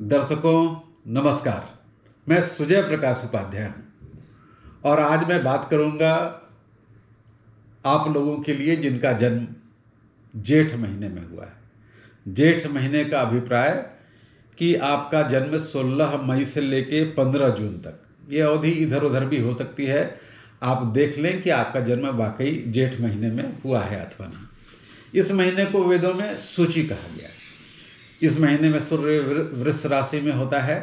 दर्शकों नमस्कार। मैं सुजय प्रकाश उपाध्याय हूँ और आज मैं बात करूँगा आप लोगों के लिए जिनका जन्म जेठ महीने में हुआ है। जेठ महीने का अभिप्राय कि आपका जन्म 16 मई से लेके 15 जून तक, ये अवधि इधर उधर भी हो सकती है। आप देख लें कि आपका जन्म वाकई जेठ महीने में हुआ है अथवा नहीं। इस महीने को वेदों में सूची कहा गया है। इस महीने में सूर्य वृष राशि में होता है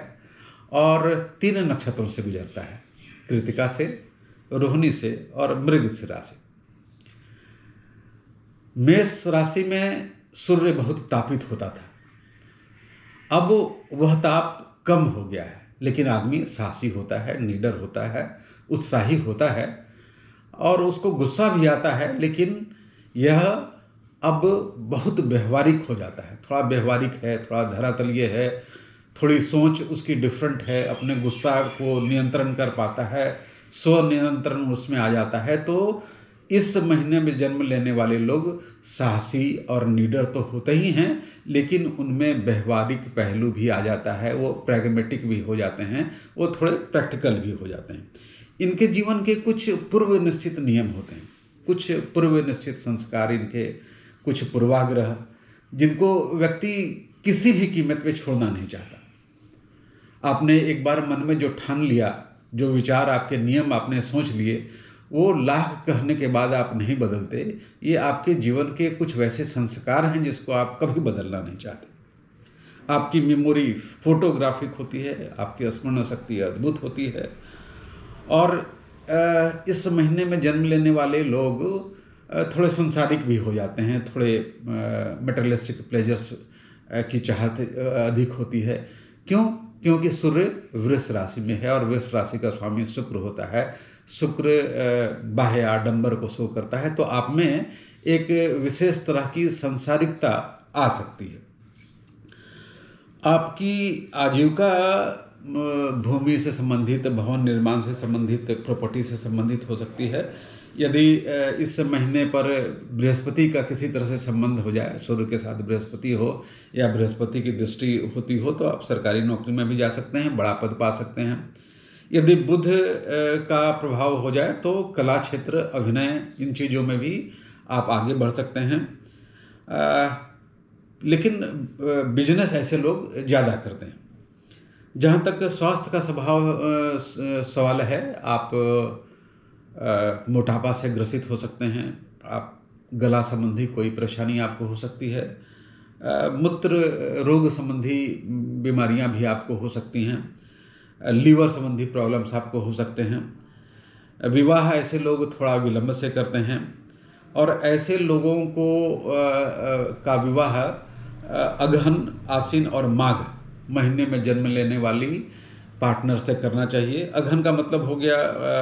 और 3 नक्षत्रों से गुजरता है, कृतिका से, रोहिणी से और मृगशिरा से। मेष राशि में सूर्य बहुत तापित होता था, अब वह ताप कम हो गया है, लेकिन आदमी साहसी होता है, निडर होता है, उत्साही होता है और उसको गुस्सा भी आता है, लेकिन यह अब बहुत व्यवहारिक हो जाता है। थोड़ा व्यवहारिक है, थोड़ा धरातलीय है, थोड़ी सोच उसकी डिफरेंट है, अपने गुस्सा को नियंत्रण कर पाता है, स्व नियंत्रण उसमें आ जाता है। तो इस महीने में जन्म लेने वाले लोग साहसी और निडर तो होते ही हैं, लेकिन उनमें व्यवहारिक पहलू भी आ जाता है, वो प्रैग्मेटिक भी हो जाते हैं, वो थोड़े प्रैक्टिकल भी हो जाते हैं। इनके जीवन के कुछ पूर्व निश्चित नियम होते हैं, कुछ पूर्व निश्चित संस्कार, इनके कुछ पूर्वाग्रह, जिनको व्यक्ति किसी भी कीमत पे छोड़ना नहीं चाहता। आपने एक बार मन में जो ठान लिया, जो विचार, आपके नियम आपने सोच लिए, वो लाख कहने के बाद आप नहीं बदलते। ये आपके जीवन के कुछ वैसे संस्कार हैं जिसको आप कभी बदलना नहीं चाहते। आपकी मेमोरी फोटोग्राफिक होती है, आपकी स्मरण शक्ति अद्भुत होती है। और इस महीने में जन्म लेने वाले लोग थोड़े संसारिक भी हो जाते हैं, थोड़े मटेरियलिस्टिक प्लेजर्स की चाहत अधिक होती है। क्यों? क्योंकि सूर्य वृष राशि में है और वृष राशि का स्वामी शुक्र होता है। शुक्र बाह्य आडंबर को शो करता है, तो आप में एक विशेष तरह की संसारिकता आ सकती है। आपकी आजीविका भूमि से संबंधित, भवन निर्माण से संबंधित, प्रॉपर्टी से संबंधित हो सकती है। यदि इस महीने पर बृहस्पति का किसी तरह से संबंध हो जाए, सूर्य के साथ बृहस्पति हो या बृहस्पति की दृष्टि होती हो, तो आप सरकारी नौकरी में भी जा सकते हैं, बड़ा पद पा सकते हैं। यदि बुध का प्रभाव हो जाए तो कला क्षेत्र, अभिनय, इन चीज़ों में भी आप आगे बढ़ सकते हैं। लेकिन बिजनेस ऐसे लोग ज़्यादा करते हैं। जहाँ तक स्वास्थ्य का सवाल है, आप मोटापा से ग्रसित हो सकते हैं, आप गला संबंधी कोई परेशानी आपको हो सकती है, मूत्र रोग संबंधी बीमारियां भी आपको हो सकती हैं, लीवर संबंधी प्रॉब्लम्स आपको हो सकते हैं। विवाह ऐसे लोग थोड़ा विलंब से करते हैं और ऐसे लोगों को का विवाह अगहन, आश्विन और माघ महीने में जन्म लेने वाली पार्टनर से करना चाहिए। अगहन का मतलब हो गया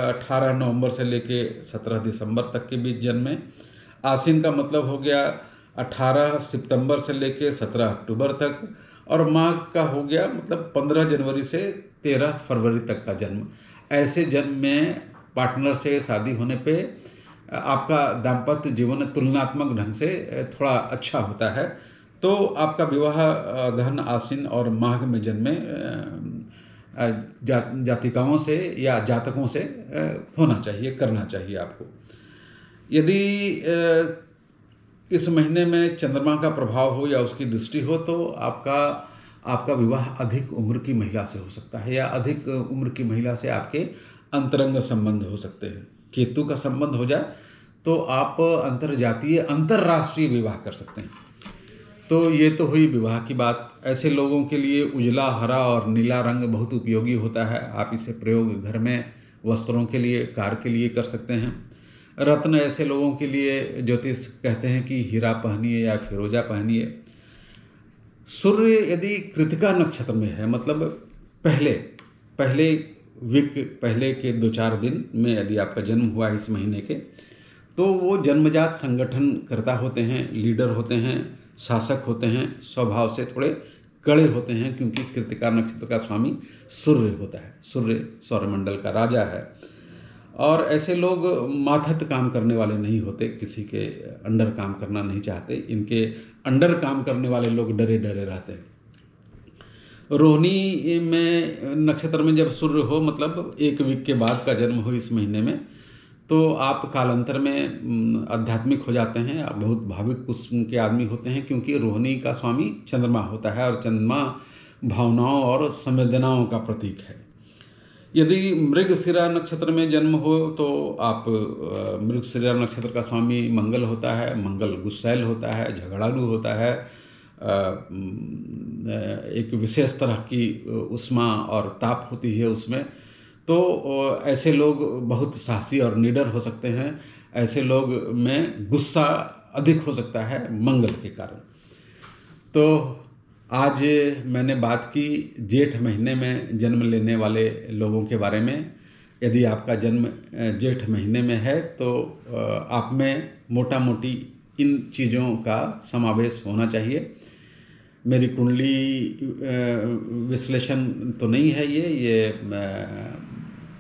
18 नवंबर से लेके 17 दिसंबर तक के बीच जन्मे। आश्विन का मतलब हो गया 18 सितंबर से लेके 17 अक्टूबर तक। और माघ का हो गया मतलब 15 जनवरी से 13 फरवरी तक का जन्म। ऐसे जन्म में पार्टनर से शादी होने पे आपका दाम्पत्य जीवन तुलनात्मक ढंग से थोड़ा अच्छा होता है। तो आपका विवाह अगहन, आश्विन और माघ में जन्मे जातिकाओं से या जातकों से होना चाहिए, करना चाहिए आपको। यदि इस महीने में चंद्रमा का प्रभाव हो या उसकी दृष्टि हो, तो आपका विवाह अधिक उम्र की महिला से हो सकता है या अधिक उम्र की महिला से आपके अंतरंग संबंध हो सकते हैं। केतु का संबंध हो जाए तो आप अंतरजातीय, अंतरराष्ट्रीय विवाह कर सकते हैं। तो ये तो हुई विवाह की बात। ऐसे लोगों के लिए उजला, हरा और नीला रंग बहुत उपयोगी होता है। आप इसे प्रयोग घर में वस्त्रों के लिए, कार के लिए कर सकते हैं। रत्न ऐसे लोगों के लिए ज्योतिष कहते हैं कि हीरा पहनिए या फिरोजा पहनिए। सूर्य यदि कृतिका नक्षत्र में है, मतलब पहले के 2-4 दिन में यदि आपका जन्म हुआ इस महीने के, तो वो जन्मजात संगठन कर्ता होते हैं, लीडर होते हैं, शासक होते हैं, स्वभाव से थोड़े कड़े होते हैं, क्योंकि कृतिका नक्षत्र का स्वामी सूर्य होता है। सूर्य सौरमंडल का राजा है। और ऐसे लोग माथत काम करने वाले नहीं होते, किसी के अंडर काम करना नहीं चाहते। इनके अंडर काम करने वाले लोग डरे डरे रहते हैं। रोहिणी में नक्षत्र में जब सूर्य हो, मतलब 1 वीक के बाद का जन्म हो इस महीने में, तो आप कालांतर में आध्यात्मिक हो जाते हैं, आप बहुत भाविक किस्म के आदमी होते हैं, क्योंकि रोहिणी का स्वामी चंद्रमा होता है और चंद्रमा भावनाओं और संवेदनाओं का प्रतीक है। यदि मृगशिरा नक्षत्र में जन्म हो तो आप मृगशिरा नक्षत्र का स्वामी मंगल होता है। मंगल गुस्सैल होता है, झगड़ालू होता है, एक विशेष तरह की उष्मा और ताप होती है उसमें। तो ऐसे लोग बहुत साहसी और निडर हो सकते हैं। ऐसे लोग में गुस्सा अधिक हो सकता है मंगल के कारण। तो आज मैंने बात की जेठ महीने में जन्म लेने वाले लोगों के बारे में। यदि आपका जन्म जेठ महीने में है तो आप में मोटा मोटी इन चीज़ों का समावेश होना चाहिए। मेरी कुंडली विश्लेषण तो नहीं है ये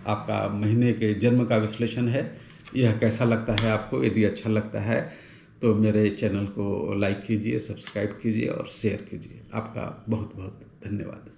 आपका महीने के जन्म का विश्लेषण है। यह कैसा लगता है आपको? यदि अच्छा लगता है तो मेरे चैनल को लाइक कीजिए, सब्सक्राइब कीजिए और शेयर कीजिए। आपका बहुत बहुत धन्यवाद।